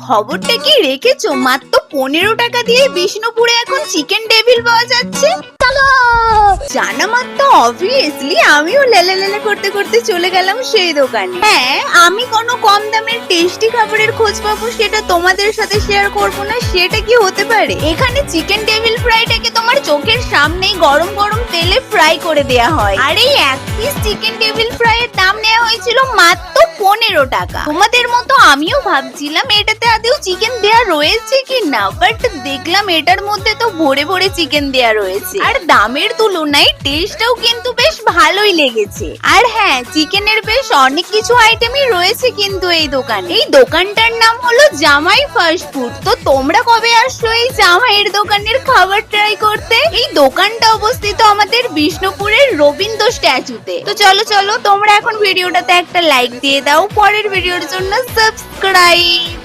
খবরটা কি রেখেছো? মাত্র 15 টাকা দিয়ে বিষ্ণুপুরে এখন চিকেন ডেভিল পাওয়া যাচ্ছে। জানা মাত্র অবভিয়াসলি আমিও লেলে লেলে করতে করতে চলে গেলাম সেই দোকানে। হ্যাঁ, আমি কোনো কম দামের টেস্টি খাবারের খোঁজ পাবো সেটা তোমাদের সাথে শেয়ার করবো না, সেটা কি হতে পারে? এখানে চিকেন ডেভিল ফ্রাইটাকে তোমার চোখের সামনেই গরম গরম তেলে ফ্রাই করে দেয়া হয়। আর এই এক পিস চিকেন ডেভিল ফ্রাই এর দাম নেওয়া হয়েছিল মাত্র 15 টাকা। তোমাদের মতো আমিও ভাবছিলাম এটাতে আদৌ চিকেন দেয়া রয়েছে কি না, বাট দেখলাম এটার মধ্যে তো ভরে ভরে চিকেন দেয়া রয়েছে। আর দামের তুলনায় টেস্টটাও কিন্তু বেশ ভালোই লেগেছে। আর হ্যাঁ, চিকেনের বেশ অনেক কিছু আইটেমই রয়েছে কিন্তু এই দোকানে। এই দোকানটার নাম হলো জামাই ফাস্ট ফুড। তো তোমরা কবে আসছো এই জামাইয়ের দোকানের খাবার ট্রাই করতে? এই দোকানটা অবস্থিত আমাদের বিষ্ণুপুরের রবীন্দ্র স্ট্যাচুতে। তো চলো চলো, তোমরা এখন ভিডিওটাতে একটা লাইক দিয়ে দাও, পরের ভিডিওর জন্য সাবস্ক্রাইব।